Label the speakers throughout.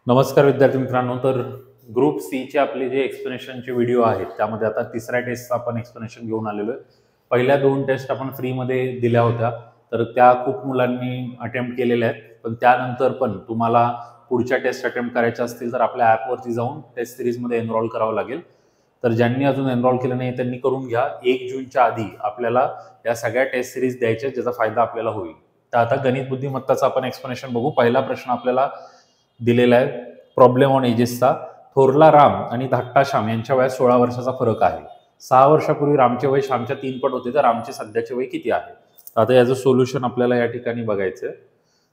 Speaker 1: नमस्कार विद्यार्थी मित्रांनो. तर ग्रुप सी चे आपले जे एक्सप्लेनेशनचे व्हिडिओ आहेत त्यामध्ये आता तिसऱ्या टेस्टचा आपण एक्सप्लेनेशन घेऊन आलेलो आहे. पहिल्या 2 टेस्ट आपण फ्रीमध्ये दिल्या होत्या, तर त्या खूप मुलांनी अटेम्प्ट केलेल्या आहेत. पण त्यानंतर पण तुम्हाला पुढच्या टेस्ट अटेम्प्ट करायच्या असतील तर आपल्या ॲपवरती जाऊन टेस्ट सिरीजमध्ये एनरोल करावं लागेल. तर ज्यांनी अजून एनरोल केलं नाही त्यांनी करून घ्या. 1 जूनच्या आधी आपल्याला या सगळ्या टेस्ट सिरीज द्यायच्या ज्याचा फायदा आपल्याला होईल. तर आता गणित बुद्धिमत्ताचं आपण एक्सप्लेनेशन बघू. पहिला प्रश्न आपल्याला दिलेला आहे प्रॉब्लेम ऑन एजेसचा. थोरला राम आणि धाकटा श्याम यांच्या वयात 16 वर्षाचा फरक आहे. 6 वर्षापूर्वी रामचे वय श्यामच्या 3 पट होते, तर रामचे सध्याचे वय किती आहे? आता याचं सोल्युशन आपल्याला या ठिकाणी बघायचं आहे.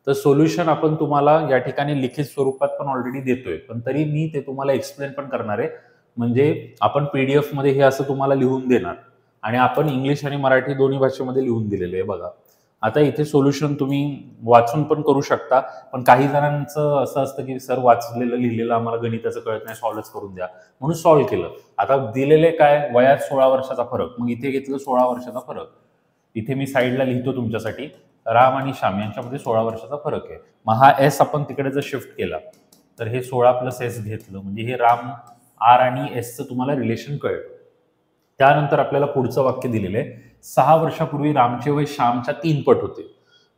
Speaker 1: तर सोल्युशन आपण तुम्हाला या ठिकाणी लिखित स्वरूपात पण ऑलरेडी देतोय, पण तरी मी ते तुम्हाला एक्सप्लेन पण करणार आहे. म्हणजे आपण PDF मध्ये हे असं तुम्हाला लिहून देणार आणि आपण इंग्लिश आणि मराठी दोन्ही भाषेमध्ये लिहून दिलेले आहे बघा. आता इथे सोल्युशन तुम्ही वाचून पण करू शकता, पण काही जणांचं असं असतं की सर वाचलेलं लिहिलेलं आम्हाला गणिताचं कळत नाही, सॉल्व्हच करून द्या, म्हणून सॉल्व्ह केलं. आता दिलेले काय, वयात 16 वर्षाचा फरक, मग इथे घेतलं 16 वर्षाचा फरक. इथे मी साईडला लिहितो तुमच्यासाठी, राम आणि श्याम यांच्यामध्ये 16 वर्षाचा फरक आहे. मग हा एस आपण तिकडे जर शिफ्ट केला तर हे 16 प्लस एस घेतलं म्हणजे हे राम आर आणि एसचं तुम्हाला रिलेशन कळलं. त्यानंतर आपल्याला पुढचं वाक्य दिलेलं आहे, 6 वर्षापूर्वी रामचे वय श्यामच्या 3 पट होते.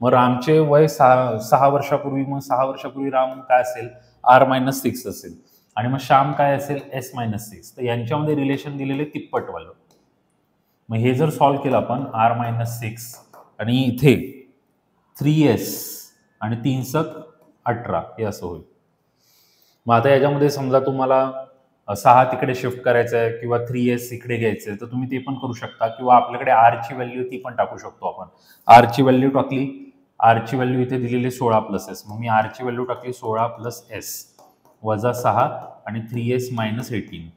Speaker 1: मग रामचे वय 6 वर्षापूर्वी, मग 6 वर्षापूर्वी राम काय असेल, R-6 असेल आणि मग श्याम काय असेल, S-6. तर यांच्यामध्ये रिलेशन दिलेले तिप्पटवालं. मग हे जर सॉल्व्ह केलं आपण R-6 आणि इथे 3S आणि 3 × 18 हे असं होईल. मग आता याच्यामध्ये समजा तुम्हाला 6 तिकडे शिफ्ट करायचं आहे किंवा 3S इकडे घ्यायचं आहे, तर तुम्ही ते पण करू शकता, किंवा आपल्याकडे आरची व्हॅल्यू ती पण टाकू शकतो आपण. आरची व्हॅल्यू टाकली, आरची व्हॅल्यू इथे दिलेली 16 + S. मग मी आरची व्हॅल्यू टाकली 16 + S वजा 6 आणि 3S - 18.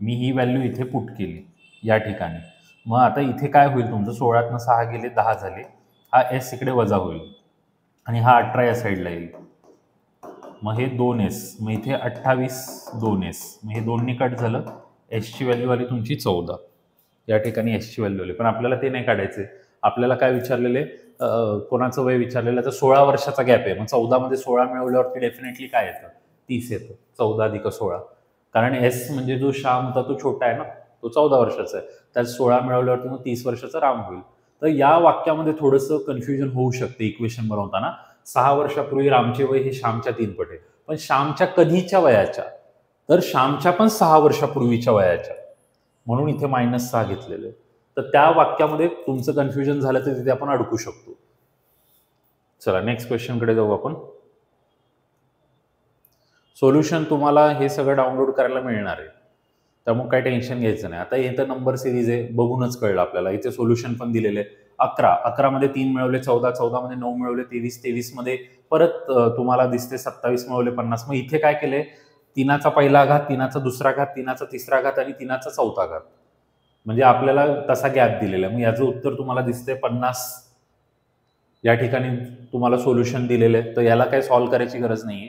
Speaker 1: मी ही व्हॅल्यू इथे पुट केली या ठिकाणी. मग आता इथे काय होईल तुमचं, 16तनं 6 गेले 10 झाले, हा S इकडे वजा होईल आणि हा 18 या साईडला येईल. मग हे 2S, मग इथे 28 2S, मग हे 2नी कट झालं. एसची व्हॅल्यू आली तुमची 14. या ठिकाणी एसची व्हॅल्यू आली, पण आपल्याला ते नाही काढायचे. आपल्याला काय विचारलेले, कोणाचं वय विचारलेलं, तर 16 वर्षाचा गॅप आहे. मग 14 मध्ये 16 मिळवल्यावरती डेफिनेटली काय येतं, 30 येतं. 14 + 16, कारण एस म्हणजे जो श्याम होता तो छोटा आहे ना, तो 14 वर्षाचा आहे. त्यात 16 मिळवल्यावरती मग 30 वर्षाचा राम होईल. तर या वाक्यामध्ये थोडंसं कन्फ्युजन होऊ शकते इक्वेशन बनवताना. 6 वर्षापूर्वी रामचे वय हे श्यामच्या 3 पट आहे, पण श्यामच्या कधीच्या वयाच्या, तर श्यामच्या पण 6 वर्षापूर्वीच्या वयाच्या, म्हणून इथे -6 घेतलेले. तर त्या वाक्यामध्ये तुमचं कन्फ्युजन झालं तर तिथे आपण अडकू शकतो. चला नेक्स्ट क्वेश्चनकडे जाऊ आपण. सोल्युशन तुम्हाला हे सगळं डाउनलोड करायला मिळणार आहे, त्यामुळे काही टेन्शन घ्यायचं नाही. आता हे तर नंबर सिरीज आहे, बघूनच कळलं आपल्याला. इथे सोल्युशन पण दिलेले आहे. 11 मध्ये 3 मिळवले 14, 14 मध्ये 9 मिळवले 23, 23 मध्ये परत तुम्हाला दिसते 27 मिळवले 50. मग इथे काय केले, 3चा पहिला घात, 3चा दुसरा घात, 3चा तिसरा घात आणि 3चा चौथा घात, म्हणजे आपल्याला तसा गॅप दिलेला आहे. मग याचं उत्तर तुम्हाला दिसते 50. या ठिकाणी तुम्हाला सोल्युशन दिलेलं आहे, तर याला काही सॉल्व्ह करायची गरज नाहीये.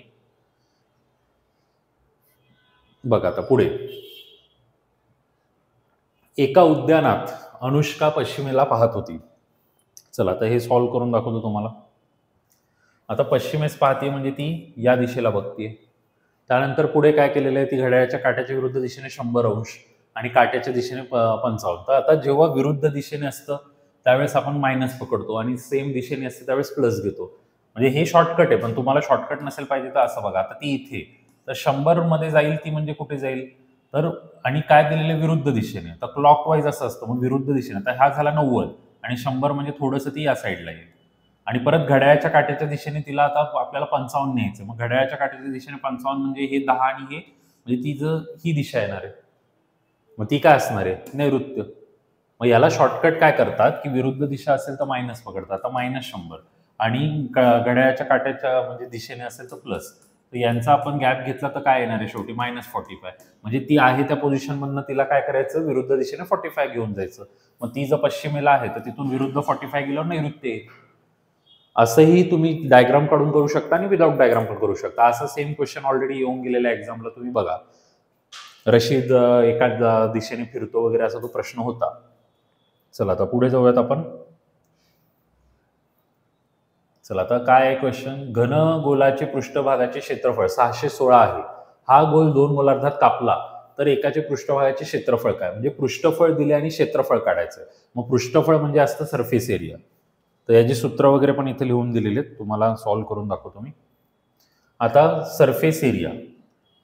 Speaker 1: बघा आता पुढे, एका उद्यानात अनुष्का पश्चिमेला पाहत होती. चला आता हे सॉल्व्ह करून दाखवतो तुम्हाला. आता पश्चिमेस पाहते म्हणजे ती या दिशेला बघते. त्यानंतर पुढे काय केलेलं आहे, ती घड्याळाच्या काट्याच्या विरुद्ध दिशेने 100 अंश आणि काट्याच्या दिशेने 55. तर आता जेव्हा विरुद्ध दिशेने असतं त्यावेळेस आपण मायनस पकडतो आणि सेम दिशेने असते त्यावेळेस प्लस घेतो. म्हणजे हे शॉर्टकट आहे, पण तुम्हाला शॉर्टकट नसेल पाहिजे तर असं बघा. आता ती इथे, तर 100 मध्ये जाईल ती म्हणजे कुठे जाईल, तर आणि काय दिलेलं विरुद्ध दिशेने, तर क्लॉकवाईज असं असतं, मग विरुद्ध दिशेने. तर हा झाला 90 आणि 100 म्हणजे थोडंसं ती या साईडला येईल. आणि परत घड्याळाच्या काट्याच्या दिशेने तिला आता आपल्याला 55 न्यायचं. मग घड्याळाच्या काट्याच्या दिशेने 55 म्हणजे हे 10 आणि हे, म्हणजे तिचं ही दिशा येणार आहे. मग ती काय असणार आहे, नैऋत्य. मग याला शॉर्टकट काय करतात, की विरुद्ध दिशा असेल तर मायनस पकडतात. आता -100 आणि घड्याळाच्या काट्याच्या म्हणजे दिशेने असेल तर प्लस. तर यांचा आपण गॅप घेतला तर काय येणार आहे शेवटी, -45. म्हणजे ती आहे त्या पोझिशनमधनं तिला काय करायचं, विरुद्ध दिशेने 45 घेऊन जायचं. मग ती जर पश्चिमेला आहे तर तिथून विरुद्ध 45 गेल्यावर नैऋत्य येईल. असंही तुम्ही डायग्राम काढून करू शकता आणि विदाऊट डायग्राम पण करू शकता. असं सेम क्वेश्चन ऑलरेडी येऊन गेलेल्या एक्झामला, तुम्ही बघा. रशीद एका दिशेने फिरतो वगैरे असा तो प्रश्न होता. चला आता पुढे जाऊयात आपण. चला आता काय आहे क्वेश्चन, घन गोलाचे पृष्ठभागाचे क्षेत्रफळ 616 आहे. हा गोल 2 गोलार्धात कापला तर एकाचे पृष्ठभागाचे क्षेत्रफळ काय? म्हणजे पृष्ठफळ दिले आणि क्षेत्रफळ काढायचं. मग पृष्ठफळ म्हणजे असतं सरफेस एरिया. तर याची सूत्र वगैरे पण इथे लिहून दिलेली आहेत, तुम्हाला सॉल्व्ह करून दाखवतो मी. आता सरफेस एरिया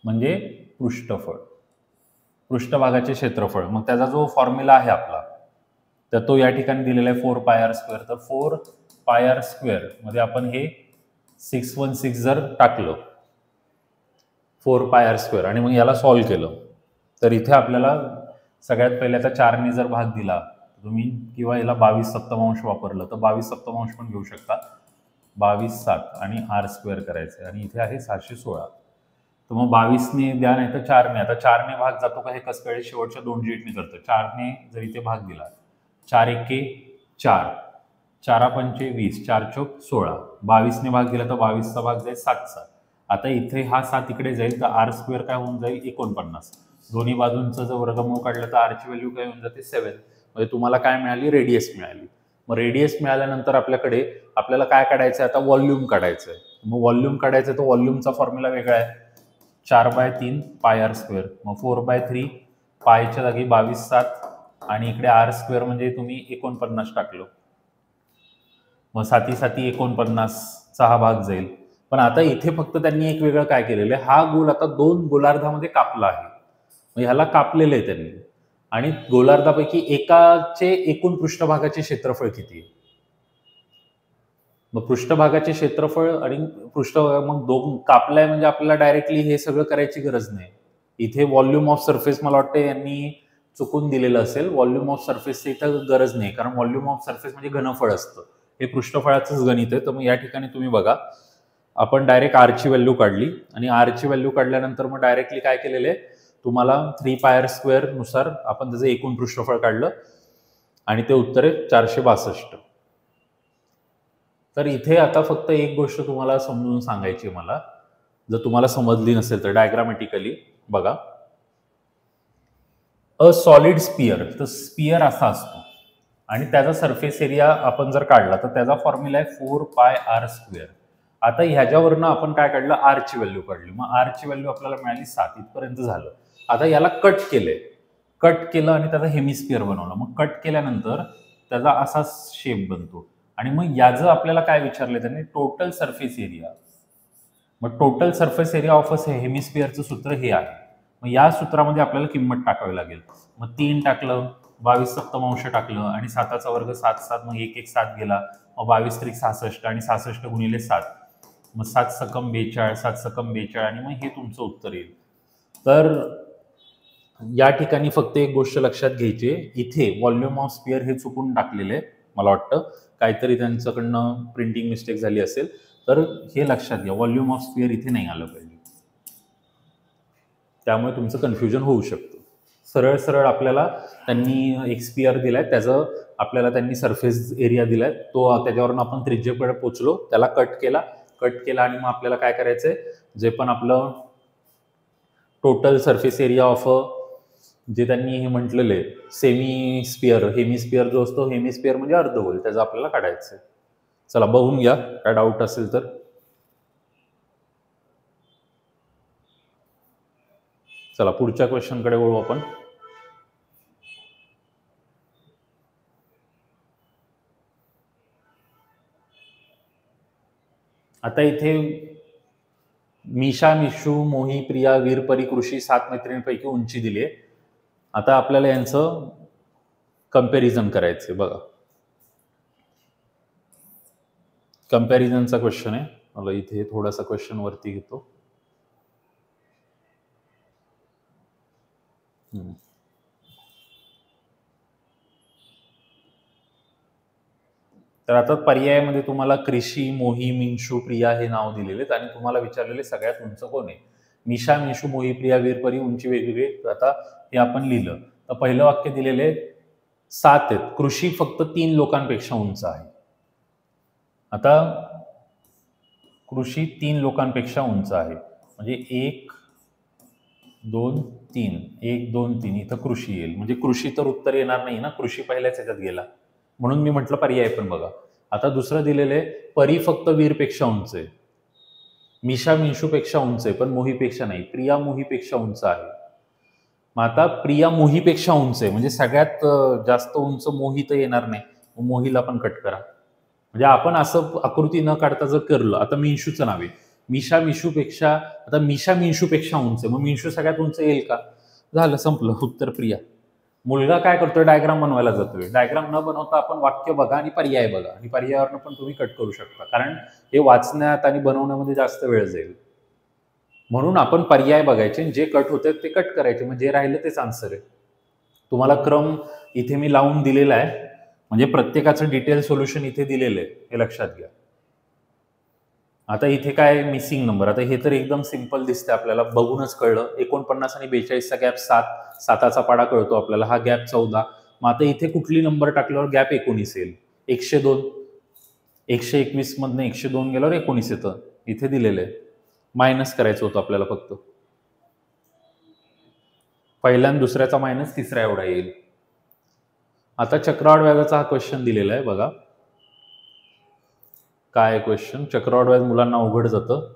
Speaker 1: म्हणजे पृष्ठफळ, पृष्ठभागाचे क्षेत्रफळ. मग त्याचा जो फॉर्म्युला आहे आपला, तर तो या ठिकाणी दिलेला आहे 4πr². तर 4πr² मध्ये आपण हे 616 जर टाकलं 4πr² आणि मग याला सॉल्व्ह केलं तर इथे आपल्याला सगळ्यात पहिले आता 4ने जर भाग दिला तुम्ही, किंवा याला 22/7 वापरलं तर 22/7 पण घेऊ शकता. 22/7 आणि r² करायचं आणि इथे आहे 616. तर मग 22ने द्या नाही तर 4ने. आता 4ने भाग जातो का हे कसं कळेल? शेवटच्या 2 डिजिटने करतो. 4ने जर इथे भाग दिला 4 एके 4, 4 पंचे 20, 4 चोक 16. 22ने भाग दिला तर 22चा भाग जाईल 7चा. आता इथे हा 7 इकडे जाईल तर r² काय होऊन जाईल 49. दोन्ही बाजूंचं जर वर्गमूळ काढलं तर r ची व्हॅल्यू काय होऊन जाते 7. म्हणजे तुम्हाला काय मिळाली? रेडियस मिळाली. मग रेडियस मिळाल्यानंतर आपल्याला काय काढायचं आहे? आता व्हॉल्यूम काढायचं आहे. मग व्हॉल्यूम काढायचं तर व्हॉल्यूमचा फॉर्म्युला वेगळा आहे, 4/3 πr². मग 4/3 पायच्या जागी 22/7 आणि इकडे r² म्हणजे तुम्ही 49 टाकलं. मग 7 49चा हा भाग जाईल. पण आता इथे फक्त त्यांनी एक वेगळं काय केलेलं आहे, हा गोल आता 2 गोलार्धामध्ये कापला आहे. मग ह्याला कापलेलं आहे त्यांनी आणि गोलार्धापैकी एकाचे एकूण पृष्ठभागाचे क्षेत्रफळ किती आहे? मग पृष्ठभागाचे क्षेत्रफळ आणि मग 2 कापलाय म्हणजे आपल्याला डायरेक्टली हे सगळं करायची गरज नाही. इथे व्हॉल्यूम ऑफ सरफेस मला वाटतं यांनी चुकून दिलेलं असेल. व्हॉल्यूम ऑफ सरफेसची इथं गरज नाही, कारण व्हॉल्यूम ऑफ सरफेस म्हणजे घनफळ असतं. हे पृष्ठफळाचंच गणित आहे. तर मग या ठिकाणी तुम्ही बघा, आपण डायरेक्ट आरची व्हॅल्यू काढली आणि आरची व्हॅल्यू काढल्यानंतर मग डायरेक्टली काय केलेलं आहे, तुम्हाला 3πr² नुसार आपण त्याचं एकूण पृष्ठफळ काढलं आणि ते उत्तर आहे 462. तर इथे आता फक्त एक गोष्ट तुम्हाला समजून सांगायची मला, जर तुम्हाला समजली नसेल तर डायग्रामॅटिकली बघा. अ सॉलिड स्पियर, तर स्पियर असा असतो आणि त्याचा सरफेस एरिया आपण जर काढला तर त्याचा फॉर्म्युला आहे 4πr². आता ह्याच्यावरनं आपण काय काढलं? आरची व्हॅल्यू काढली. मग आरची व्हॅल्यू आपल्याला मिळाली 7. इथपर्यंत झालं. आता याला कट केलं आणि त्याचा हेमिस्फिअर बनवलं. मग कट केल्यानंतर त्याचा असा शेप बनतो आणि मग याचं आपल्याला काय विचारलंय त्यांनी? Total surface area. मग total surface area of a हेमिस्फिअरचं सूत्र हे आहे. मग या सूत्रामध्ये आपल्याला किंमत टाकावी लागेल. मग 3 टाकलं, 22/7 टाकलं आणि 7चा वर्ग 7 7, मग 1 1 7 गेला. मग 22 त्रिक 66 आणि 66 गुणिले 7, मग 7 सकम 42, 7 सकम 42 आणि मग हे तुमचं उत्तर येईल. तर या ठिकाणी फक्त एक गोष्ट लक्षात घ्यायची, इथे व्हॉल्यूम ऑफ स्पियर हे चुकून टाकलेले आहे. मला वाटतं काहीतरी त्यांच्याकडनं प्रिंटिंग मिस्टेक झाली असेल, तर हे लक्षात घ्या, व्हॉल्यूम ऑफ स्पियर इथे नाही आलं पाहिजे. त्यामुळे तुमचं कन्फ्युजन होऊ शकतं. सरळ सरळ आपल्याला त्यांनी एक स्पियर दिलाय, त्याचं आपल्याला त्यांनी सरफेस एरिया दिलाय, तो त्याच्यावरून आपण त्रिज्येकडे पोचलो, त्याला कट केला आणि मग आपल्याला काय करायचंय, जे पण आपलं टोटल सरफेस एरिया ऑफ जे त्यांनी हे म्हटलेलं आहे सेमी स्पियर, हेमिस्फियर जो असतो, हेमिस्फियर म्हणजे अर्धगोल, त्याचं आपल्याला काढायचं आहे. चला बघून घ्या, काय डाऊट असेल तर. चला पुढच्या क्वेश्चनकडे वळू आपण. आता इथे मिशा, मिशू, मोही, प्रिया, वीर, परी, कृषी 7 मैत्रिणींपैकी उंची दिली आहे. आता आपल्याला यांचं कंपॅरिझन करायचंय. बघा, कंपॅरिझनचा क्वेश्चन आहे. मला इथे थोडासा क्वेश्चन वरती घेतो. तर आता पर्यायामध्ये तुम्हाला कृषी, मोही, मिंशू, प्रिया हे नाव दिलेले आहेत आणि तुम्हाला विचारलेले सगळ्यात उंच कोण आहे. मिशा, मिशू, मोही, प्रिया, वीर, परी उंची वेगवेगळी. आता हे आपण लिहिलं तर पहिलं वाक्य दिलेले 7 आहेत. कृषी फक्त 3 लोकांपेक्षा उंच आहे. आता कृषी 3 लोकांपेक्षा उंच आहे म्हणजे 1 2 3, 1 2 3 इथं कृषी येईल. म्हणजे कृषी तर उत्तर येणार नाही ना, कृषी पहिल्याच ह्याच्यात गेला, म्हणून मी म्हटलं पर्याय पण बघा. आता दुसरं दिलेलं आहे, परी फक्त वीरपेक्षा उंच आहे, मिशा मिंशूपेक्षा उंच आहे पण मोहीपेक्षा नाही, प्रिया मोहीपेक्षा उंच आहे. मग आता प्रिया मोहीपेक्षा उंच आहे म्हणजे सगळ्यात जास्त उंच मोही तर येणार नाही, मोहीला पण कट करा. म्हणजे आपण असं आकृती न काढता जर करलं, आता मिंशूचं नाव आहे, मिशा मिशूपेक्षा, आता मिशा मिंशूपेक्षा उंच आहे, मग मिंशू सगळ्यात उंच येईल का? झालं, संपलं, उत्तर प्रिया. मुलगा काय करतोय, डायग्राम बनवायला जातोय. डायग्राम न बनवता आपण वाक्य बघा आणि पर्याय बघा, आणि पर्यायावरनं पण तुम्ही कट करू शकता, कारण हे वाचण्यात आणि बनवण्यामध्ये जास्त वेळ जाईल. म्हणून आपण पर्याय बघायचे, जे कट होते ते कट करायचे, मग जे राहिलं तेच आन्सर आहे. तुम्हाला क्रम इथे मी लावून दिलेला आहे, म्हणजे प्रत्येकाचं डिटेल सोल्युशन इथे दिलेलं आहे, हे लक्षात घ्या. आता इथे काय मिसिंग नंबर, आता हे तर एकदम सिंपल दिसते आपल्याला, बघूनच कळलं. 49 आणि 42चा गॅप 7, 7चा पाडा कळतो आपल्याला, हा गॅप 14. मग आता इथे कुठली नंबर टाकल्यावर गॅप 19 येईल? 102. 121 मधनं 102 गेल्यावर 19 येतं, इथे दिलेलं आहे. मायनस करायचं होतं आपल्याला फक्त, पहिल्या आणि दुसऱ्याचा मायनस तिसऱ्या एवढा येईल. आता चक्रवाढ व्याजाचा हा क्वेश्चन दिलेला आहे बघा. काय क्वेश्चन? चक्रवाढ व्याज मुलांना अवघड जातं.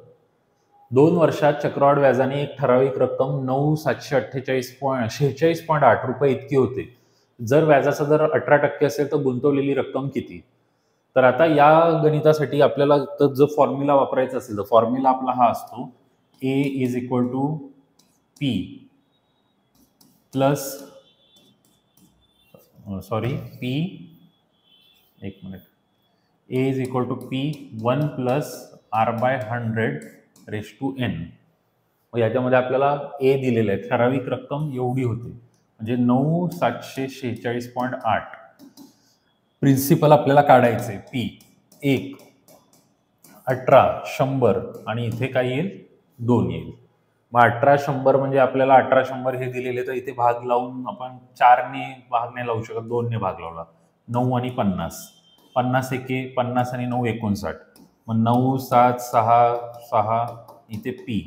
Speaker 1: 2 वर्षात चक्रवाढ व्याजाने एक ठराविक रक्कम 9,746.8 रुपये इतकी होते. जर व्याजाचा दर 18% असेल तर गुंतवलेली रक्कम किती? तर आता या गणितासाठी आपल्याला जो फॉर्म्युला वापरायचा असेल तर फॉर्म्युला आपला हा असतो, A is equal to P plus P, एक minute, A is equal to P 1 plus R/100 raise to N. याच्यामध्ये आपल्याला A दिलेलं आहे, ठराविक रक्कम एवढी होती, म्हणजे 9,746.8. प्रिन्सिपल आपल्याला काढायचे, P 1, 18, 100 आणि इथे काय येईल? 2 येईल. मग 18, 100 म्हणजे आपल्याला 18, 100 हे दिलेले, तर इथे भाग लावून आपण 4ने भाग नाही लावू शकत, 2ने भाग लावला. 9 आणि 50, 50 एके 50 आणि 9 59. मग 9, 7, 6, 6 इथे P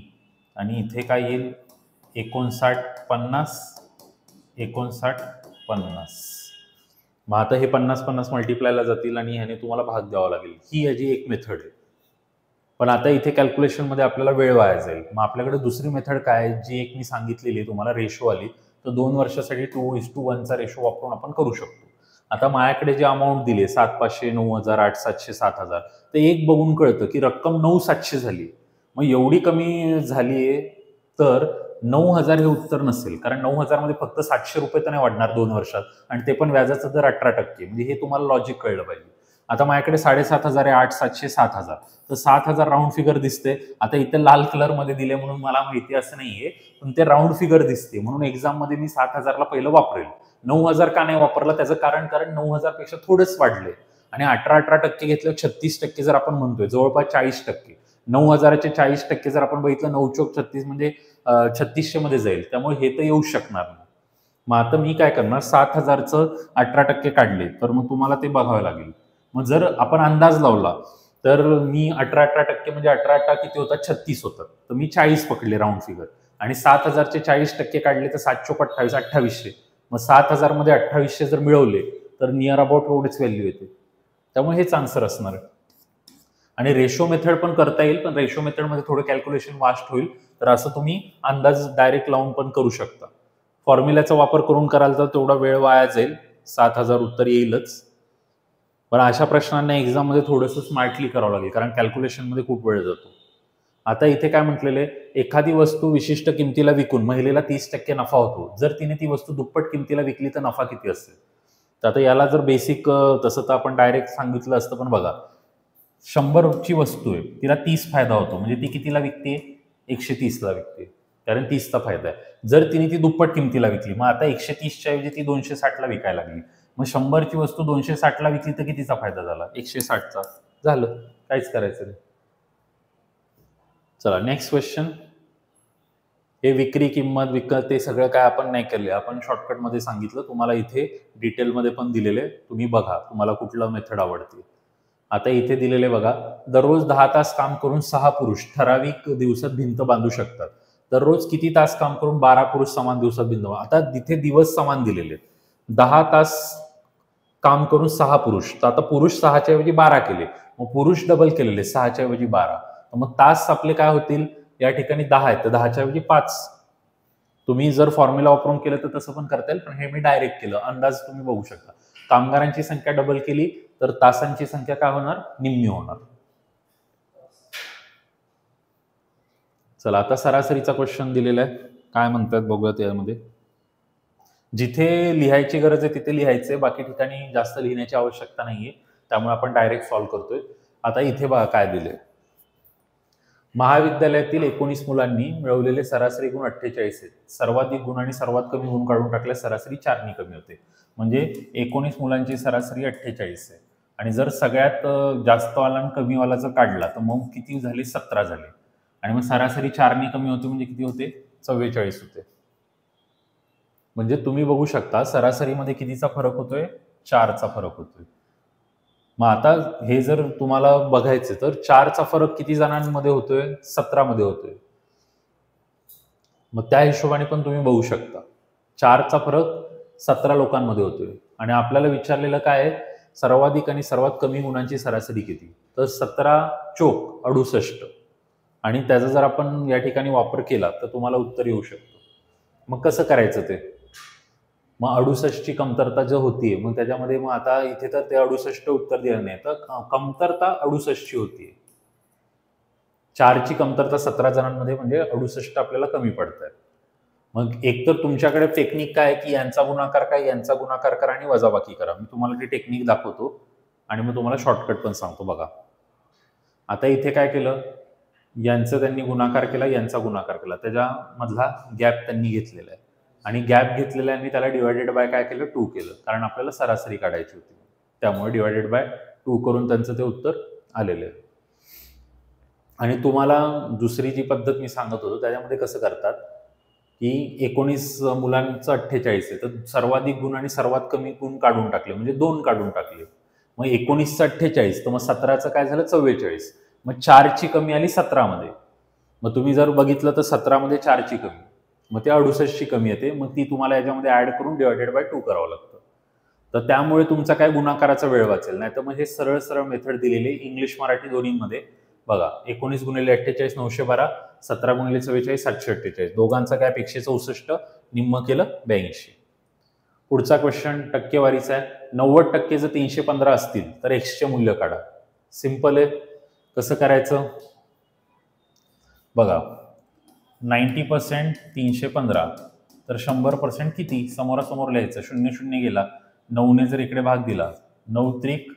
Speaker 1: आणि इथे काय येईल? 59, 50, 59, 50. मग आता हे 50-50 मल्टिप्लायला जातील आणि ह्याने तुम्हाला भाग द्यावा लागेल. ही याची एक मेथड आहे. पण आता इथे कॅल्क्युलेशनमध्ये आपल्याला वेळ वाया जाईल. मग आपल्याकडे दुसरी मेथड काय आहे, जी एक मी सांगितलेली आहे तुम्हाला, रेशो आली, तर 2 वर्षासाठी 2:1चा रेशो वापरून आपण करू शकतो. आता माझ्याकडे जे अमाऊंट दिली 7,500, 9,000, 8,700, 7,000, तर एक बघून कळतं की रक्कम 9,700 झाली. मग एवढी कमी झालीये तर 9,000 हे उत्तर नसेल, कारण 9,000 मध्ये फक्त 700 रुपये तर नाही वाढणार 2 वर्षात, आणि ते पण व्याजाचा दर 18%. म्हणजे हे तुम्हाला लॉजिक कळलं पाहिजे. आता माझ्याकडे 7,500 आहे, 8,700, 7,000, तर 7,000 राऊंड फिगर दिसते. आता इथे लाल कलर मध्ये दिले म्हणून मला माहिती असं नाहीये, पण ते राऊंड फिगर दिसते म्हणून एक्झाम मध्ये मी 7,000ला पहिलं वापरेल. 9,000 का नाही वापरलं त्याचं कारण 9,000 पेक्षा थोडंच वाढले, आणि 18% घेतलं 36% जर आपण म्हणतोय, जवळपास 40%. 9,000चे 40% जर आपण बघितलं, 9×4 = 36 म्हणजे 3600 मध्ये जाईल, त्यामुळे हे तर येऊ शकणार नाही. मग आता मी काय करणार, 7,000चं 18% काढले तर मग तुम्हाला ते बघावं लागेल. मग जर आपण अंदाज लावला तर मी 18% म्हणजे 18 किती होतात? 36 होतात, तर मी 40 पकडले राऊंड फिगर, आणि 7,000चे 40% काढले तर 7×4 = 28, 2800. मग 7,000 मध्ये 2800 जर मिळवले तर नियर अबाउट एवढेच व्हॅल्यू येते. त्यामुळे हेच आन्सर असणार आहे. आणि रेशो मेथड पण करता येईल, पण रेशो मेथडमध्ये थोडं कॅल्क्युलेशन वास्ट होईल, तर असं तुम्ही अंदाज डायरेक्ट लावून पण करू शकता. फॉर्म्युल्याचा वापर करून कराल तर तेवढा वेळ वाया जाईल, 7,000 उत्तर येईलच. पण अशा प्रश्नांना एक्झाममध्ये थोडंसं स्मार्टली करावं लागेल, कारण कॅल्क्युलेशनमध्ये खूप वेळ जातो. आता इथे काय म्हटलेलं आहे, एखादी वस्तू विशिष्ट किमतीला विकून महिलेला 30% नफा होतो. जर तिने ती वस्तू दुप्पट किमतीला विकली तर नफा किती असेल? तर आता याला जर बेसिक तसं तर आपण डायरेक्ट सांगितलं असतं, पण बघा, 100ची वस्तू आहे, तिला 30 फायदा होतो, म्हणजे ती कितीला विकते? 130ला विकते, कारण 30चा फायदा आहे. जर तिने ती दुप्पट किमतीला विकली, मग आता 130च्या ऐवजी ती 260ला विकायला लागली, मग 100ची वस्तू 260ला विकली तर कितीचा फायदा झाला? 160चा. झालं, काहीच करायचं नाही. चला नेक्स्ट क्वेश्चन. हे विक्री किंमत विकत ते सगळं काय आपण नाही केले, आपण शॉर्टकटमध्ये सांगितलं. तुम्हाला इथे डिटेलमध्ये पण दिलेले, तुम्ही बघा तुम्हाला कुठलं मेथड आवडते. आता इथे दिलेले बघा, दररोज 10 तास काम करून 6 पुरुष ठराविक दिवसात भिंत बांधू शकतात. दररोज किती तास काम करून 12 पुरुष समान दिवसात भिंत? आता तिथे दिवस समान दिलेले, 10 तास काम करून 6 पुरुष, तर आता पुरुष 6च्या ऐवजी 12 केले, मग पुरुष डबल केलेले 6च्या ऐवजी 12, तर मग तास आपले काय होतील, या ठिकाणी 10 आहेत तर 10च्या ऐवजी 5. तुम्ही जर फॉर्म्युला वापरून केलं तर तसं पण करता येईल, पण हे मी डायरेक्ट केलं, अंदाज तुम्ही बघू शकता. कामगारांची संख्या डबल केली तर तासांची संख्या काय होणार, निम्मी होणार. चला आता सरासरीचा क्वेश्चन दिलेला आहे, काय म्हणतात बघूयात यामध्ये. जिथे लिहायची गरज आहे तिथे लिहायचंय, बाकी ठिकाणी जास्त लिहिण्याची आवश्यकता नाहीये, त्यामुळे आपण डायरेक्ट सॉल्व्ह करतोय. आता इथे बघा काय दिले. महाविद्यालयातील 19 मुलांनी मिळवलेले सरासरी गुण 48 आहेत. सर्वाधिक गुण आणि सर्वात कमी गुण काढून टाकल्यास सरासरी 4 ने कमी होते. म्हणजे 19 मुलांची सरासरी 48 आहे, आणि जर सगळ्यात जास्त वाला आणि कमी वाला जर काढला तर मग किती झाले, 17 झाले, आणि मग सरासरी 4 ने कमी होते म्हणजे किती होते, 44 होते. म्हणजे तुम्ही बघू शकता सरासरीमध्ये कितीचा फरक होतोय, 4चा फरक होतोय. मग आता हे जर तुम्हाला बघायचं तर 4चा फरक किती जणांमध्ये होतोय, 17 मध्ये होतोय. मग त्या हिशोबाने पण तुम्ही बघू शकता 4चा फरक 17 लोकांमध्ये होतोय, आणि आपल्याला विचारलेलं काय आहे, सर्वाधिक आणि सर्वात कमी गुणांची सरासरी किती, तर 17 चोक 68, आणि त्याचा जर आपण या ठिकाणी वापर केला तर तुम्हाला उत्तर येऊ शकतो. मग कसं करायचं ते, मग 68ची कमतरता जो होतीये, मग त्याच्यामध्ये मग आता इथे तर ते 68 उत्तर दिलं नाही, तर कमतरता 68ची होतीये. 4ची कमतरता 17 जणांमध्ये म्हणजे 68 आपल्याला कमी पडत आहे. मग एकतर तुमच्याकडे टेक्निक काय की यांचा गुणाकार काय, यांचा गुणाकार करा आणि वजाबाकी करा. मी तुम्हाला ती टेक्निक दाखवतो आणि मग तुम्हाला शॉर्टकट पण सांगतो. बघा आता इथे काय केलं, यांचं त्यांनी गुणाकार केला, यांचा गुणाकार केला, त्याच्यामधला गॅप त्यांनी घेतलेला आहे, आणि गॅप घेतलेला आणि त्याला डिवायडेड बाय काय केलं, 2 केलं, कारण आपल्याला सरासरी काढायची होती, त्यामुळे डिवायडेड बाय 2 करून त्यांचं ते उत्तर आलेलं आहे. आणि तुम्हाला दुसरी जी पद्धत मी सांगत होतो त्याच्यामध्ये कसं करतात की 19 मुलांचं 48 आहे, तर सर्वाधिक गुण आणि सर्वात कमी गुण काढून टाकले, म्हणजे 2 काढून टाकले. मग 19चं 48, तर मग 17चं काय झालं, 44. मग 4ची कमी आली 17 मध्ये. मग तुम्ही जर बघितलं तर 17 मध्ये 4ची कमी, मग ते 68ची कमी येते, मग ती तुम्हाला याच्यामध्ये ऍड करून डिवायडेड बाय 2 करावं लागतं. तर त्यामुळे तुमचा काय गुणाकाराचा वेळ वाचेल. नाही तर मग हे सरळ सरळ मेथड दिलेली इंग्लिश मराठी दोन्हीमध्ये. बघा 19 गुणिले 48 912, 17 गुणिले 44 748, दोघांचा गॅप 164, निम्म केलं 82. पुढचा क्वेश्चन टक्केवारीचा आहे. 90% जर 315 असतील तर एक्सचे मूल्य काढा. सिंपल आहे. कसं करायचं बघा, 90% 315 तर 100% किती, समोरासमोर लिहायचं, 0 0 गेला, 9ने जर इकडे भाग दिला, 9 त्रिक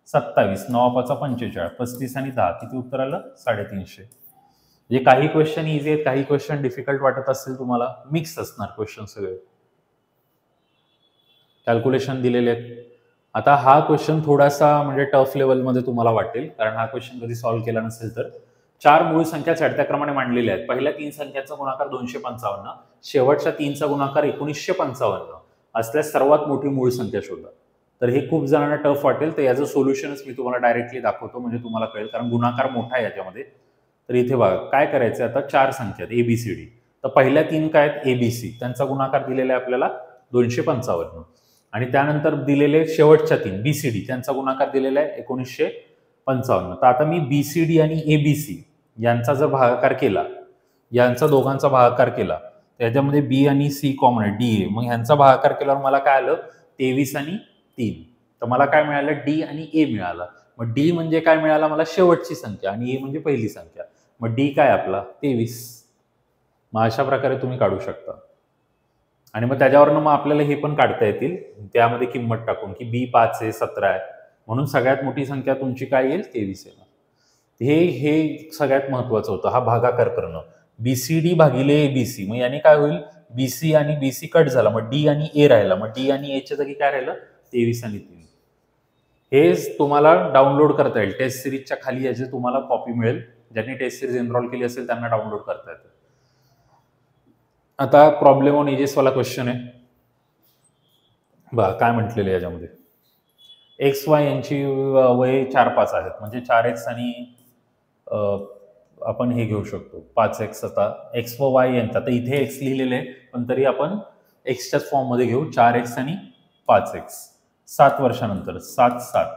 Speaker 1: 27, 9 5 45, 35 आणि 10 किती उत्तर आलं, 350. म्हणजे काही क्वेश्चन इझी आहेत, काही क्वेश्चन डिफिकल्ट वाटत असतील तुम्हाला, मिक्स असणार क्वेश्चन सगळे. कॅल्क्युलेशन दिलेले आहेत. आता हा क्वेश्चन थोडासा म्हणजे टफ लेवलमध्ये तुम्हाला वाटेल, कारण हा क्वेश्चन कधी सॉल्व्ह केला नसेल तर. 4 मूळ संख्या चढत्या क्रमाने मांडलेल्या आहेत. पहिल्या 3 संख्यांचा गुणाकार 255, शेवटच्या 3चा गुणाकार 1955 असल्यास सर्वात मोठी मूळ संख्या शोधा. तर हे खूप जणांना टफ वाटेल, तर याचं सोल्युशनच मी तुम्हाला डायरेक्टली दाखवतो, म्हणजे तुम्हाला कळेल, कारण गुणाकार मोठा आहे याच्यामध्ये. तर इथे बघा काय करायचं, आता 4 संख्या आहेत ABCD, तर पहिल्या 3 काय आहेत ABC, त्यांचा गुणाकार दिलेला आहे आपल्याला 255, आणि त्यानंतर दिलेले शेवटच्या 3 BCD, त्यांचा गुणाकार दिलेला आहे 1955. तर आता मी BCD आणि ABC यांचा जर भागाकार केला, यांचा दोघांचा भागाकार केला, त्याच्यामध्ये B आणि C कॉमन आहे, D आहे, मग ह्यांचा भागाकार केल्यावर मला काय आलं, 23 आणि 3, तर मला काय मिळालं, D आणि A मिळाला. मग D म्हणजे काय मिळाला मला, शेवटची संख्या, आणि A म्हणजे पहिली संख्या. मग D काय आपला 23. मग अशा प्रकारे तुम्ही काढू शकता, आणि मग त्याच्यावरनं मग आपल्याला हे पण काढता येतील त्यामध्ये किंमत टाकून की B 5 आहे, 17 आहे, म्हणून सगळ्यात मोठी संख्या तुमची काय येईल, 23 येईल. हे सगळ्यात महत्वाचं होतं, हा भागाकार करणं. BCD भागिले ABC, मग याने काय होईल, BC आणि BC कट झाला, मग D आणि A राहिला, मग D आणि A च्या जागी काय राहिलं, 23 आणि 3. हे तुम्हाला डाउनलोड करता येईल, टेस्ट सिरीजच्या खाली याची तुम्हाला कॉपी मिळेल. ज्यांनी टेस्ट सिरीज एनरोल केली असेल त्यांना डाउनलोड करता येतं. आता प्रॉब्लेम ऑन एजेस वाला क्वेश्चन आहे. बघा काय म्हटलेलं आहे याच्यामध्ये, XY यांची वय 4-5 आहेत, म्हणजे 4x आणि आपण हे घेऊ शकतो 5x. आता X व Y यांचा, तर इथे X लिहिलेले आहे, पण तरी आपण Xच्याच फॉर्म मध्ये घेऊ, 4x आणि 5x. 7 वर्षानंतर 7 7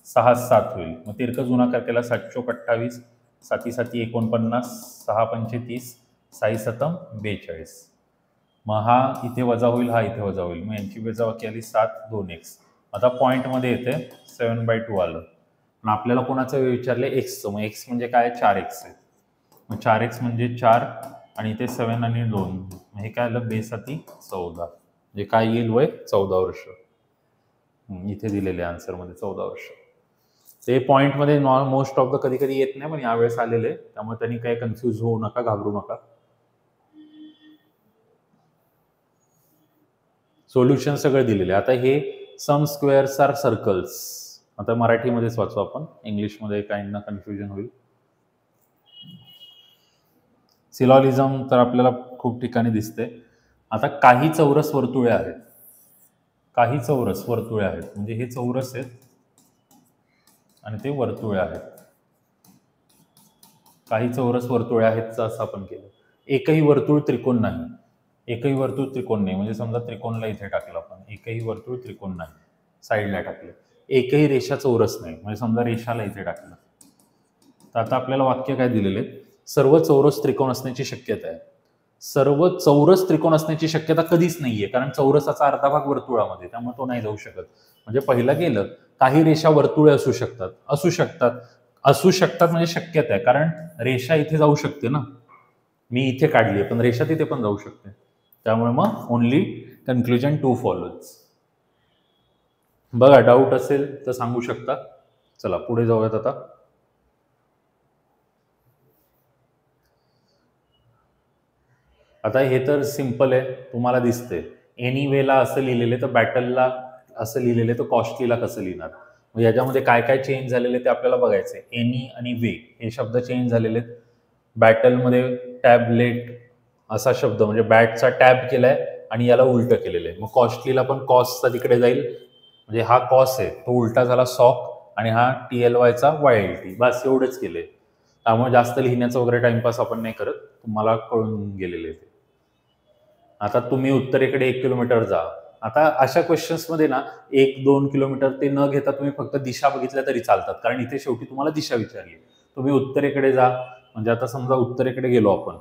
Speaker 1: 6 7 होईल. मग तिरकस गुणाकार केला 7 चोक 28, 7 7 49, 6 पंचे 30, 6 7 42. मग हा इथे वजा होईल, हा इथे वजा होईल. मग यांची वजाबाकी आली 7 2x. आता पॉईंटमध्ये येते 7/2 आलं. पण आपल्याला कोणाचं विचारले एक्सचं. मग एक्स म्हणजे काय 4x आहे. मग 4x म्हणजे 4 आणि इथे 7 आणि 2. हे काय आलं बेस अति 14. म्हणजे काय येईल वय 14 वर्ष. इथे दिलेले आन्सरमध्ये 14 वर्ष. ते पॉईंटमध्ये मोस्ट ऑफ द कधी कधी येत नाही, पण यावेळेस आलेले, त्यामुळे त्यांनी काही कन्फ्यूज होऊ नका, घाबरू नका. सोल्युशन सगळं दिलेले. आता हे सम स्क्वेअर्स आर सर्कल्स. आता मराठीमध्येच वाचू आपण, इंग्लिशमध्ये काहींना कन्फ्युजन होईल. सिलॉलिझम तर आपल्याला खूप ठिकाणी दिसते. आता काही चौरस वर्तुळे आहेत, काही चौरस वर्तुळे आहेत, म्हणजे हे चौरस आहेत आणि ते वर्तुळे आहेत. काही चौरस वर्तुळे आहेत असं आपण केलं. एकही वर्तुळ त्रिकोण नाही, एकही वर्तुळ त्रिकोण नाही. म्हणजे समजा त्रिकोणला इथे टाकलं आपण, एकही वर्तुळ त्रिकोण नाही, साईडला टाकलं. एकही रेषा चौरस नाही, म्हणजे समजा रेषाला इथे टाकलं. तर आता आपल्याला वाक्य काय दिलेले, सर्व चौरस त्रिकोण असण्याची शक्यता आहे. सर्व चौरस त्रिकोण असण्याची शक्यता कधीच नाहीये, कारण चौरसाचा अर्धा भाग वर्तुळामध्ये, त्यामुळे तो नाही जाऊ शकत. म्हणजे पहिलं गेलं, काही रेषा वर्तुळे असू शकतात, असू शकतात, असू शकतात म्हणजे शक्यता आहे, कारण रेषा इथे जाऊ शकते ना. मी इथे काढली पण रेषा तिथे पण जाऊ शकते. त्यामुळे मग ओनली कन्क्लुजन 2 फॉलोज. बघा डाऊट असेल तर सांगू शकता. चला पुढे जाऊयात आता. आता हे तर सिंपल आहे, तुम्हाला दिसते. एनिवेला असं लिहिलेलं, तर बॅटलला असं लिहिलेलं, तर कॉस्टलीला कसं लिहिणार. मग याच्यामध्ये काय काय चेंज झालेले ते आपल्याला बघायचंय. एनी आणि वे हे शब्द चेंज झालेले. बॅटलमध्ये टॅबलेट असा शब्द, म्हणजे बॅटचा टॅब केलाय आणि याला उलट केलेलं आहे. मग कॉस्टलीला पण कॉस्टचा तिकडे जाईल, म्हणजे हा कॉस आहे तो उलटा झाला सॉक, आणि हा TLYचा YLT. बस एवढंच केलंय. त्यामुळे जास्त लिहिण्याचं वगैरे टाइमपास आपण नाही करत, तुम्हाला कळून गेलेले ते. आता तुम्ही उत्तरेकडे 1 किलोमीटर जा. आता अशा क्वेश्चन्समध्ये ना 1-2 किलोमीटर ते न घेता तुम्ही फक्त दिशा बघितल्या तरी चालतात, कारण इथे शेवटी तुम्हाला दिशा विचारली. तुम्ही उत्तरेकडे जा, म्हणजे आता समजा उत्तरेकडे गेलो आपण,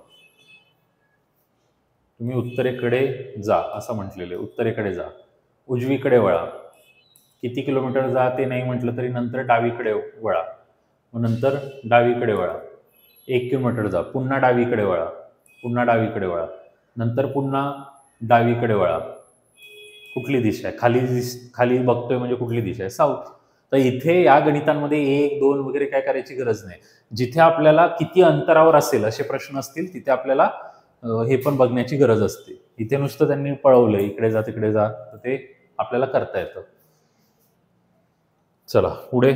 Speaker 1: तुम्ही उत्तरेकडे जा असं म्हटलेलं, उत्तरेकडे जा, उजवीकडे वळा. किती किलोमीटर जा ते नाही म्हटलं तरी नंतर डावीकडे वळा, मग नंतर डावीकडे वळा. 1 किलोमीटर जा, पुन्हा डावीकडे वळा, पुन्हा डावीकडे वळा, नंतर पुन्हा डावीकडे वळा. कुठली दिशा आहे, खाली बघतोय म्हणजे कुठली दिशा आहे, साऊथ. तर इथे या गणितांमध्ये 1 2 वगैरे काय करायची गरज नाही. जिथे आपल्याला किती अंतरावर असेल असे प्रश्न असतील तिथे आपल्याला हे पण बघण्याची गरज असते. इथे नुसतं त्यांनी पळवलं इकडे जा तिकडे जा, तर ते आपल्याला करता येतं. चला पुढे.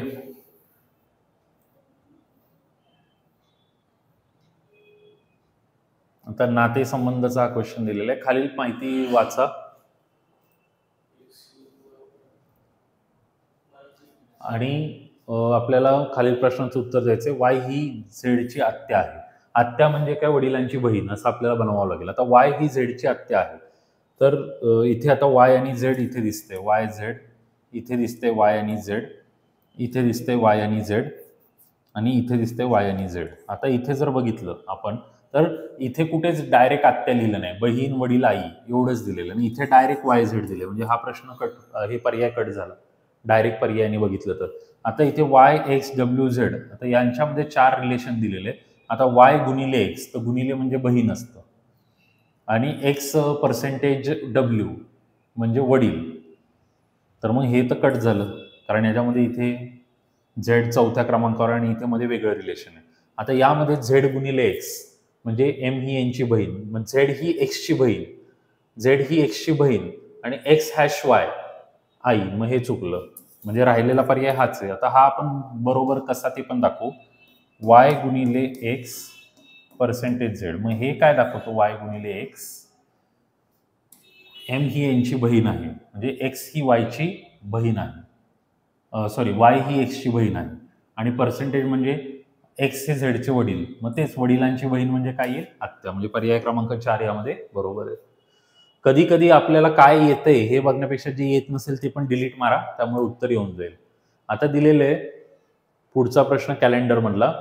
Speaker 1: आता नातेसंबंधाचा हा क्वेश्चन दिलेला आहे. खालील माहिती वाचा. आणि आपल्याला खालील प्रश्नाचं उत्तर द्यायचंय. वाय ही झेडची आत्या आहे. आत्या म्हणजे काय, वडिलांची बहीण असं आपल्याला बनवावं लागेल. आता वाय ही झेडची आत्या आहे, तर इथे आता वाय आणि झेड इथे दिसते, वाय झेड इथे दिसते, वाय आणि झेड इथे दिसते, वाय आणि झेड आणि इथे दिसते वाय आणि झेड. आता इथे जर बघितलं आपण तर इथे कुठेच डायरेक्ट आत्या लिहिलं नाही, बहीण वडील आई एवढंच दिलेलं, आणि इथे डायरेक्ट वाय झेड दिले, म्हणजे हा प्रश्न कट, हे पर्याय कट झाला डायरेक्ट पर्यायाने बघितलं तर. आता इथे वाय एक्स डब्ल्यू झेड, आता यांच्यामध्ये 4 रिलेशन दिलेले. आता वाय गुणिले एक्स, तर गुणिले म्हणजे बहीण असतं, आणि एक्स पर्सेंटेज डब्ल्यू म्हणजे वडील. तर मग हे तर कट झालं, कारण याच्यामध्ये इथे झेड 4थ्या क्रमांकावर आणि इथे मध्ये वेगळं रिलेशन आहे. आता यामध्ये झेड गुणिले एक्स म्हणजे एम ही यांची बहीण, मग झेड ही एक्सची बहीण, झेड ही एक्सची बहीण आणि एक्स हॅश वाय आई. मग हे चुकलं, म्हणजे राहिलेला पर्याय हाच आहे. आता हा आपण बरोबर कसा ते पण दाखवू. वाय गुणिले एक्स पर्सेंटेज झेड, मग हे काय दाखवतो, वाय गुणिले एक्स, एम ही यांची बहीण आहे म्हणजे एक्स ही वायची बहीण आहे, सॉरी वाय ही एक्सची बहीण आहे, आणि पर्सेंटेज म्हणजे एक्स हे झेडचे वडील, मग तेच वडिलांची बहीण म्हणजे काय येईल, आत्या. म्हणजे पर्याय क्रमांक 4 यामध्ये बरोबर आहे. कधी कधी आपल्याला काय येतंय हे बघण्यापेक्षा जे येत नसेल ते पण डिलीट मारा, त्यामुळे उत्तर येऊन जाईल. आता दिलेले पुढचा प्रश्न कॅलेंडर मधला.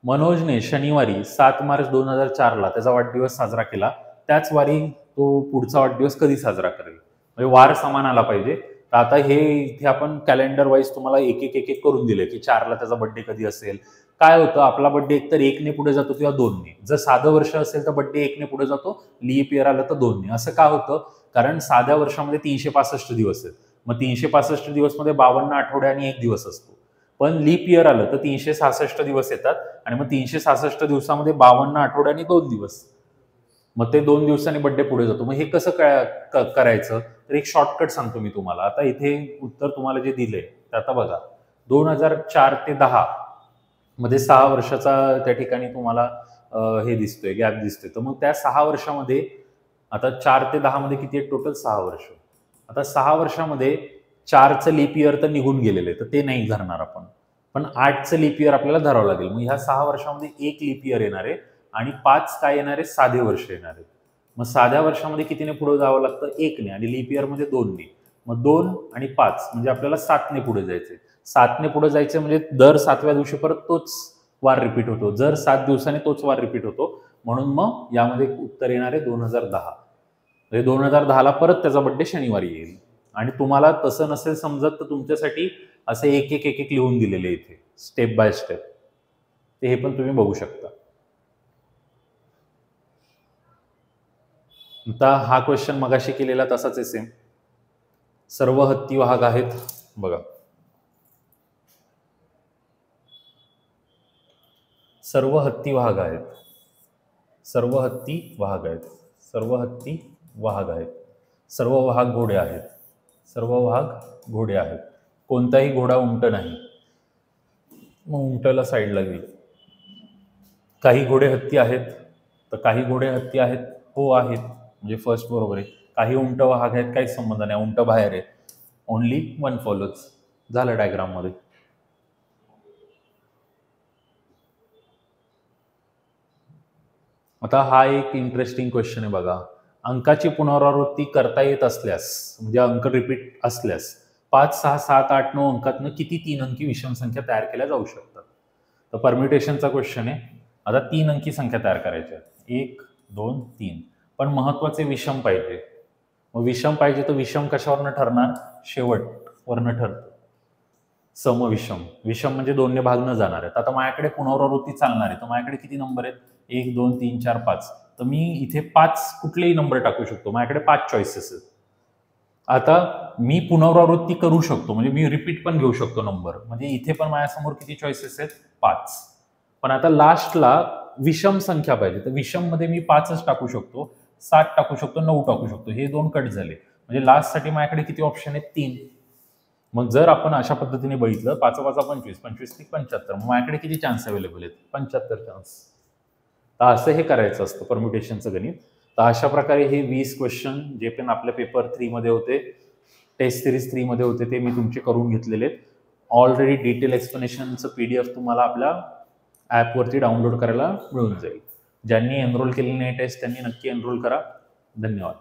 Speaker 1: मनोजने शनिवारी 7 मार्च 2004ला त्याचा वाढदिवस साजरा केला. त्याच वारी तो पुढचा वाढदिवस कधी साजरा करेल? म्हणजे वार समान आला पाहिजे. तर आता हे इथे आपण कॅलेंडर वाईज तुम्हाला एक एक एक एक करून दिले की 4ला त्याचा बर्थडे कधी असेल. काय होतं, आपला बर्थडे एकतर 1ने पुढे जातो किंवा 2ने. जर साधं वर्ष असेल तर बर्थडे 1ने पुढे जातो, लीप इयर आलं तर 2ने. असं का होतं? कारण साध्या वर्षामध्ये 365 दिवस आहेत. मग 365 दिवस मध्ये 52 आठवडे आणि 1 दिवस असतो. पण लीप इयर आलं तर 366 दिवस येतात आणि मग 366 दिवसामध्ये 52 आठवडे आणि 2 दिवस. मग ते 2 दिवसांनी बर्थडे पुढे जातो. मग हे कसं करायचं? तर एक शॉर्टकट सांगतो मी तुम्हाला. आता इथे उत्तर तुम्हाला जे दिले ते आता बघा. 2004 ते 10 मध्ये 6 वर्षाचा त्या ठिकाणी तुम्हाला हे दिसतोय, गॅप दिसतोय. तर मग त्या 6 वर्षामध्ये आता 4 ते 10 मध्ये किती आहेत टोटल? 6 वर्ष. आता 6 वर्षामध्ये 4चं लीप इयर तर निघून गेलेलं आहे, तर ते नाही धरणार आपण. पण 8चं लीप इयर आपल्याला धरावं लागेल. मग ह्या 6 वर्षामध्ये 1 लीप इयर येणार आहे आणि 5 काय येणार आहे? साधे वर्ष येणार आहे. मग साध्या वर्षामध्ये कितीने पुढे जावं लागतं? 1ने. आणि लीप इयरमध्ये 2ने. मग 2 आणि 5 म्हणजे आपल्याला 7ने पुढे जायचंय. 7ने पुढे जायचं म्हणजे दर 7व्या दिवशी परत तोच वार रिपीट होतो. जर 7 दिवसांनी तोच वार रिपीट होतो. म्हणून मग यामध्ये उत्तर येणार आहे 2010. म्हणजे 2010ला परत त्याचा बर्थडे शनिवारी येईल. आणि तुम्हाला तसं नसेल समजत तर तुमच्यासाठी असे एक एक एक एक लिहून दिलेले इथे स्टेप बाय स्टेप. ते हे पण तुम्ही बघू शकता. आता हा क्वेश्चन मगाशी केलेला तसाच आहे सेम. सर्व हत्ती वाहक आहेत बघा. सर्व हत्ती वाहक आहेत. सर्व हत्ती वाहक आहेत. सर्व हत्ती वाहक आहेत. सर्व वाहक घोडे आहेत. सर्व वाहक घोडे आहेत. कोणताही घोडा उंट नाही. मग उंटाला साईडला गेली. काही घोडे हत्ती आहेत. तर काही घोडे हत्ती आहेत. हो आहेत. म्हणजे फर्स्ट बरोबर आहे. काही उंट वाहक आहेत, काहीच संबंध नाही. उंट बाहेर आहे. Only one follows. झालं डायग्राम मध्ये. आता हा एक इंटरेस्टिंग क्वेश्चन आहे बघा. अंकाची पुनरावृत्ती करता येत असल्यास, म्हणजे अंक रिपीट असल्यास 5, 6, 7, 8, 9 अंकातनं किती 3 अंकी विषम संख्या तयार केल्या जाऊ शकतात? तर परम्युटेशनचा क्वेश्चन आहे. आता 3 अंकी संख्या तयार करायच्या. 1, 2, 3. पण महत्वाचे विषम पाहिजे. मग विषम पाहिजे तर विषम कशावरनं ठरणार? शेवटवरनं ठरतं. समविषम. विषम म्हणजे 2ने भाग न जाणार आहेत. आता माझ्याकडे पुनरावृत्ती चालणार आहे, तर माझ्याकडे किती नंबर आहेत? 1, 2, 3, 4, 5. तर मी इथे 5 कुठलेही नंबर टाकू शकतो. माझ्याकडे 5 चॉईसेस आहेत. आता मी पुनरावृत्ती करू शकतो, म्हणजे मी रिपीट पण घेऊ शकतो नंबर. म्हणजे इथे पण माझ्यासमोर किती चॉईसेस आहेत? 5. पण आता लास्टला विषम संख्या पाहिजे. तर विषम मध्ये मी 5च टाकू शकतो, 7 टाकू शकतो, 9 टाकू शकतो. हे 2 कट झाले. म्हणजे लास्टसाठी माझ्याकडे किती ऑप्शन आहेत? 3. मग जर आपण अशा पद्धतीने बघितलं 5 5 25, 25 75, मग माझ्याकडे किती चान्स अवेलेबल आहेत? 75 चान्स. तर असं हे करायचं असतं परम्युटेशनचं गणित. तर अशा प्रकारे हे 20 क्वेश्चन जे पण आपल्या पेपर 3 मध्ये होते, टेस्ट सिरीज 3 मध्ये होते, ते मी तुमचे करून घेतलेले आहेत. ऑलरेडी डिटेल एक्सप्लेनेशनचं PDF तुम्हाला आपल्या ॲपवरती डाउनलोड करायला मिळून जाईल. ज्यांनी एनरोल केलेली नाही टेस्ट त्यांनी नक्की एनरोल करा. धन्यवाद.